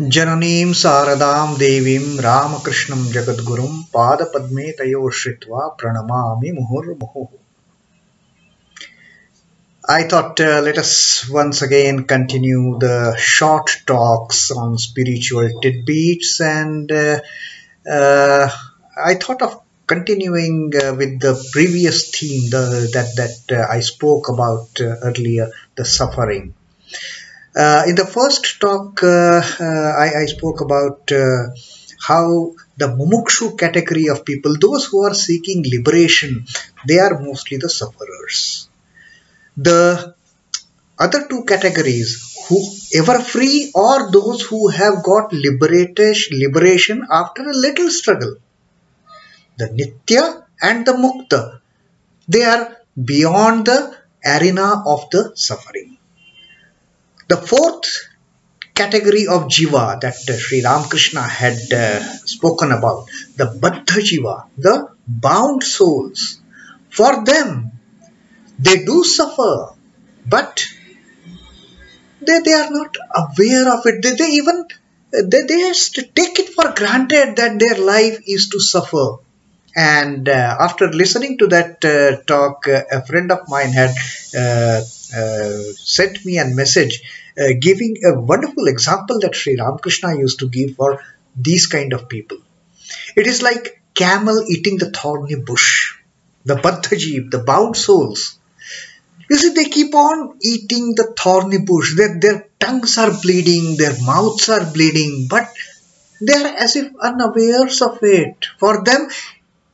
Jananim Saradam Devim Ramakrishnam Jagadgurum Pada Padme Tayo Shritva Pranamami Muhur Muhu. I thought let us once again continue the short talks on spiritual tidbits, and I thought of continuing with the previous theme that I spoke about earlier, the suffering. In the first talk, I spoke about how the mumukshu category of people, those who are seeking liberation, they are mostly the sufferers. The other two categories, who ever free or those who have got liberation after a little struggle, the nitya and the mukta, they are beyond the arena of the suffering. The fourth category of jiva that Sri Ramakrishna had spoken about, the baddha jiva, the bound souls, for them, they do suffer, but they are not aware of it. They just take it for granted that their life is to suffer. And after listening to that talk, a friend of mine had sent me a message giving a wonderful example that Sri Ramakrishna used to give for these kind of people. It is like camel eating the thorny bush, the baddha, the bound souls. You see, they keep on eating the thorny bush. Their tongues are bleeding, their mouths are bleeding, but they are as if unawares of it. For them,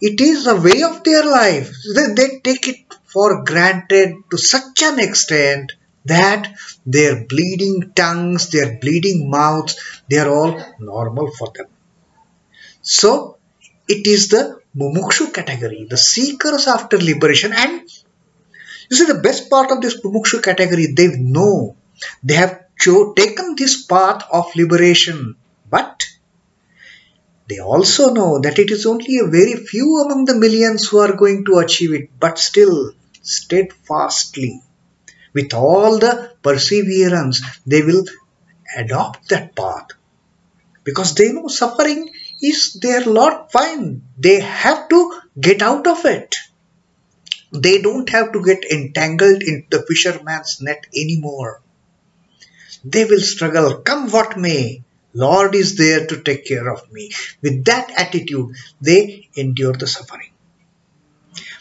it is a way of their life. They take it for granted to such an extent that their bleeding tongues, their bleeding mouths, they are all normal for them. So, it is the mumukshu category, the seekers after liberation. And you see, the best part of this mumukshu category, they know, they have taken this path of liberation, but they also know that it is only a very few among the millions who are going to achieve it, but still, steadfastly, with all the perseverance, they will adopt that path. Because they know suffering is their lot. Fine. They have to get out of it. They don't have to get entangled in the fisherman's net anymore. They will struggle, come what may. Lord is there to take care of me. With that attitude, they endure the suffering.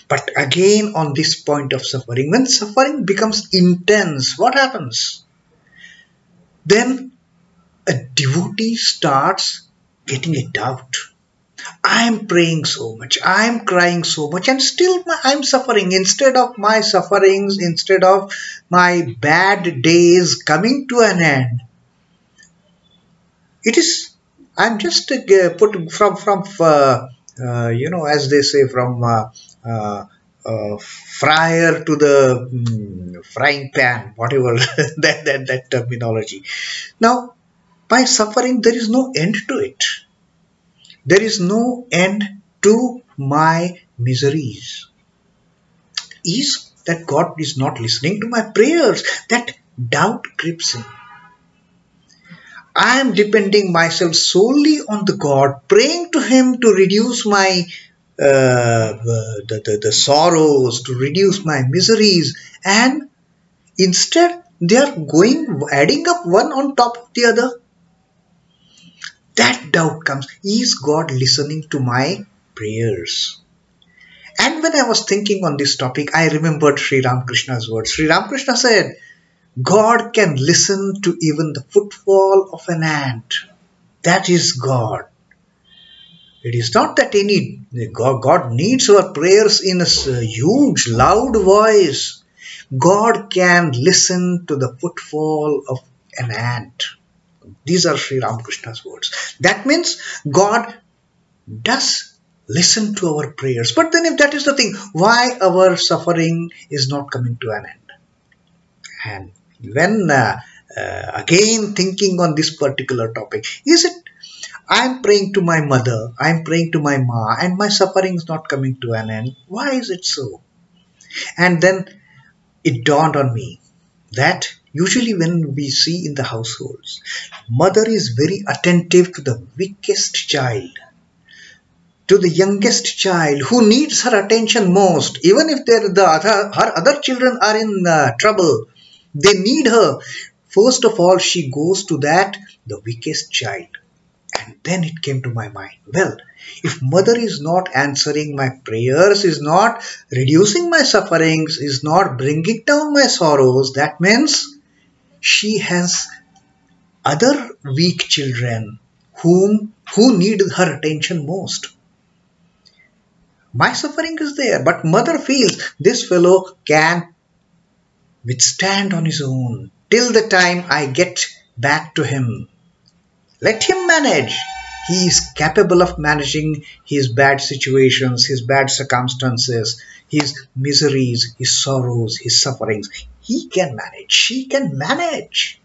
But again, on this point of suffering, when suffering becomes intense, what happens? Then a devotee starts getting a doubt. I am praying so much, I am crying so much, and still I am suffering. Instead of my sufferings, instead of my bad days coming to an end, it is, I am just put from as they say, from fryer to the frying pan, whatever that terminology. Now, by suffering, there is no end to it. There is no end to my miseries. Is that God is not listening to my prayers? That doubt creeps in. I am depending myself solely on the God, praying to Him to reduce my the sorrows, to reduce my miseries, and instead they are adding up one on top of the other. That doubt comes. Is God listening to my prayers? And when I was thinking on this topic, I remembered Sri Ramakrishna's words. Sri Ramakrishna said, God can listen to even the footfall of an ant. That is God. It is not that God needs our prayers in a huge, loud voice. God can listen to the footfall of an ant. These are Sri Ramakrishna's words. That means God does listen to our prayers. But then if that is the thing, why our suffering is not coming to an end? And when again thinking on this particular topic, is it I am praying to my mother, I am praying to my ma, and my suffering is not coming to an end? Why is it so? And then it dawned on me that Usually when we see in the households, mother is very attentive to the weakest child, to the youngest child who needs her attention most. Even if her other children are in trouble, they need her. First of all, she goes to the weakest child. And then it came to my mind, well, if mother is not answering my prayers, is not reducing my sufferings, is not bringing down my sorrows, that means she has other weak children who need her attention most. My suffering is there, but mother feels this fellow can withstand on his own till the time I get back to him. Let him manage. He is capable of managing his bad situations, his bad circumstances, his miseries, his sorrows, his sufferings. He can manage. She can manage.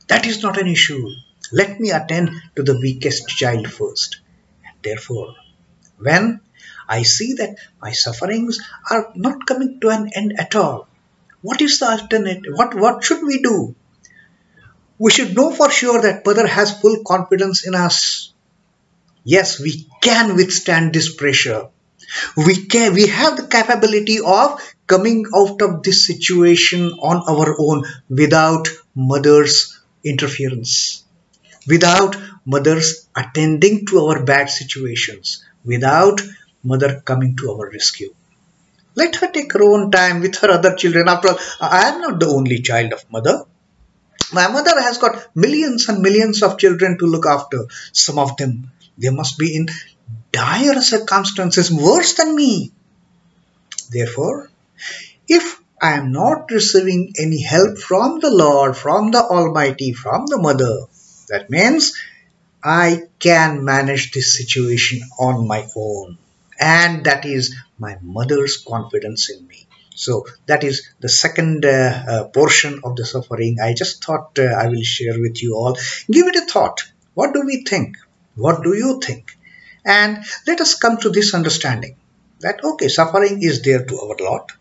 That is not an issue. Let me attend to the weakest child first. And therefore, when I see that my sufferings are not coming to an end at all, what is the alternative? What should we do? We should know for sure that mother has full confidence in us. Yes, we can withstand this pressure. We have the capability of coming out of this situation on our own without mother's interference, without mother's attending to our bad situations, without mother coming to our rescue. Let her take her own time with her other children. After all, I am not the only child of mother. My mother has got millions and millions of children to look after. Some of them, they must be in dire circumstances worse than me. Therefore, if I am not receiving any help from the Lord, from the Almighty, from the Mother, that means I can manage this situation on my own. And that is my mother's confidence in me. So that is the second portion of the suffering. I just thought I will share with you all. Give it a thought. What do we think? What do you think? And let us come to this understanding that, okay, suffering is there to our lot.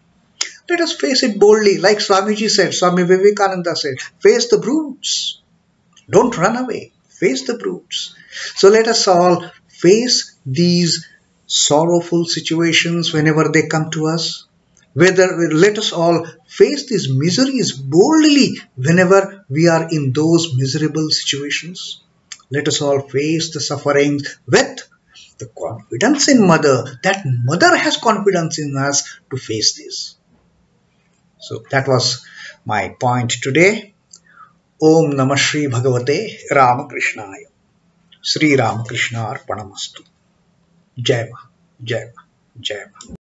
Let us face it boldly. Like Swamiji said, Swami Vivekananda said, face the brutes. Don't run away. Face the brutes. So let us all face these sorrowful situations whenever they come to us. Let us all face these miseries boldly whenever we are in those miserable situations. Let us all face the sufferings with the confidence in Mother, that Mother has confidence in us to face this. So that was my point today. Om Namah Shri Bhagavate Ramakrishnaya. Sri Ramakrishna Arpanamastu. Jai Ma, Jai Ma, Jai Ma.